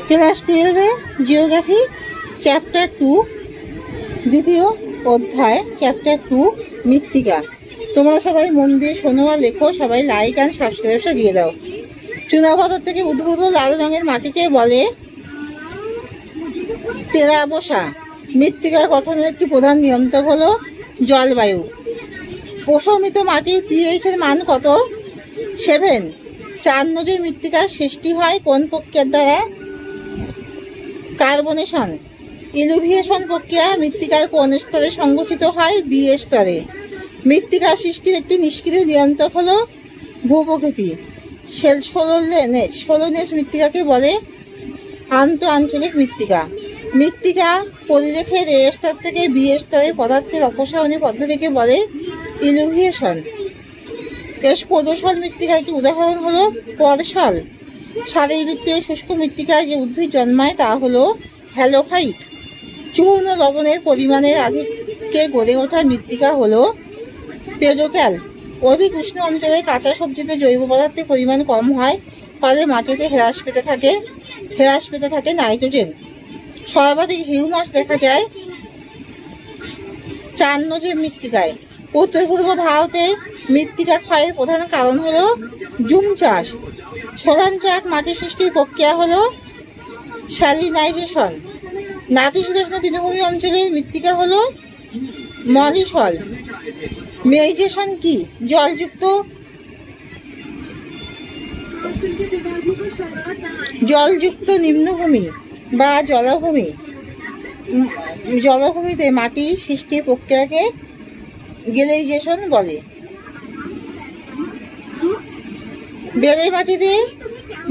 Class 12 geography chapter 2 দ্বিতীয় অধ্যায় chapter 2 মৃত্তিকা। তোমরা সবাই মন দিয়ে শোনো আর লেখো। সবাই লাইক অ্যান্ড সাবস্ক্রাইবটা দিয়ে দাও। চুনাপাথর থেকে উদ্ভূত লাল রঙের মাটিকে বলে টেরাবোসা। মৃত্তিকা গঠনের একটি প্রধান নিয়ন্ত্রক হলো জলবায়ু। প্রশমিত মাটির পিএইচ এর মান কত? 7। চার নদীর মৃত্তিকার সৃষ্টি হয় কোন প্রক্রিয়ার দ্বারা? কার্বনেশন। ইলুভিয়েশন প্রক্রিয়া মৃত্তিকার কোন স্তরে সংগঠিত হয়? বি স্তরে। মৃত্তিকা সৃষ্টির একটি নিষ্ক্রিয় নিয়ন্ত্রক হলো ভূপ্রকৃতি। সোলোনেস মৃত্তিকাকে বলে আন্ত আঞ্চলিক মৃত্তিকা। মৃত্তিকা পরিরেখের এ স্তর থেকে বি স্তরে পদার্থের অপসারণের পদ্ধতিকে বলে ইলুভিয়েশন। স্পোডোসল মৃত্তিকার একটি উদাহরণ হলো পরশল। শারীরবৃত্তীয় শুষ্ক মৃত্তিকায় যে উদ্ভিদ জন্মায় তা হলো হ্যালোফাইট। চূর্ণ লবণের পরিমাণের আধিক্যে গড়ে ওঠা মৃত্তিকা হলো পেডোক্যাল। অধিক উষ্ণ অঞ্চলে কাঁচা সবজিতে জৈব পদার্থের পরিমাণ কম হয়, ফলে মাটিতে হ্রাস পেতে থাকে নাইট্রোজেন। সর্বাধিক হিউমাস দেখা যায় চার নদীর মৃত্তিকায়। উত্তর পূর্ব ভারতে মৃত্তিকা ক্ষয়ের প্রধান কারণ হলো জুম চাষ। সোলানচাক মাটি সৃষ্টির প্রক্রিয়া হলো স্যালিনাইজেশন। নাতিশীতোষ্ণ তৃণভূমি অঞ্চলের মৃত্তিকা হলো মলিসল। মেইজেশন কি? জলযুক্ত নিম্নভূমি বা জলভূমিতে মাটি সৃষ্টির প্রক্রিয়াকে গ্লেজিয়েশন বলে। বেলে মাটিতে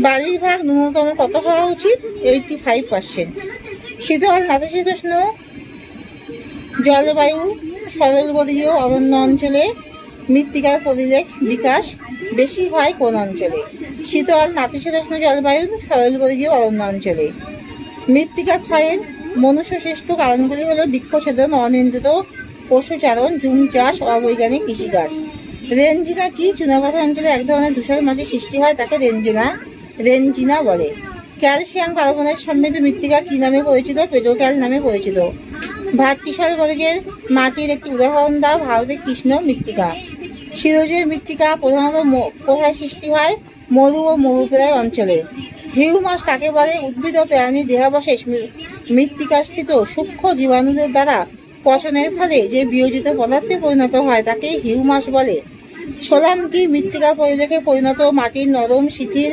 বালির ভাগ ন্যূনতম কত হওয়া উচিত? 85%। শীতল নাতিশীতোষ্ণ জলবায়ু সরলবর্গীয় অরণ্য অঞ্চলে মৃত্তিকার পরিলেখ বিকাশ বেশি হয় কোন অঞ্চলে? শীতল নাতিশীতোষ্ণ জলবায়ু সরলবর্গীয় অরণ্য অঞ্চলে। মৃত্তিকা ক্ষয়ের মনুষ্য সৃষ্ট কারণগুলি হলো বৃক্ষছেদন, অনিয়ন্ত্রিত পশুচারণ, জুম চাষ, অবৈজ্ঞানিক কৃষিকাজ। রেঞ্জিনা কি? চুনাপাথর অঞ্চলে এক ধরনের ধূসর মাটি সৃষ্টি হয়, তাকে রেঞ্জিনা বলে। ক্যালসিয়াম কার্বনেট সমৃদ্ধ মৃত্তিকা কি নামে পরিচিত? পেডোক্যাল নামে পরিচিত। ভাট্টিসল বর্গের মাটির একটি উদাহরণ দাও। ভারতের কৃষ্ণ মৃত্তিকা। শিরোজের মৃত্তিকা প্রধানত কোথায় সৃষ্টি হয়? মরু ও মরুপ্রায় অঞ্চলে। হিউমাস কাকে বলে? উদ্ভিদ ও প্রাণীর দেহাবশেষ মৃত্তিকাস্থিত সূক্ষ্ম জীবাণুদের দ্বারা পচনের ফলে যে বিয়োজিত পদার্থে পরিণত হয় তাকে হিউমাস বলে। সোলাম কি? মৃত্তিকা পরিলেখে পরিণত মাটির নরম, শিথিল,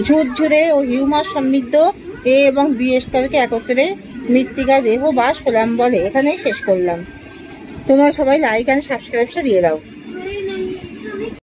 ঝুরঝুরে ও হিউমাস সমৃদ্ধ এ এবং বি স্তরকে একত্রে মৃত্তিকা দেহ বা সোলাম বলে। এখানেই শেষ করলাম। তোমরা সবাই লাইক অ্যান্ড সাবস্ক্রাইবটা দিয়ে দাও।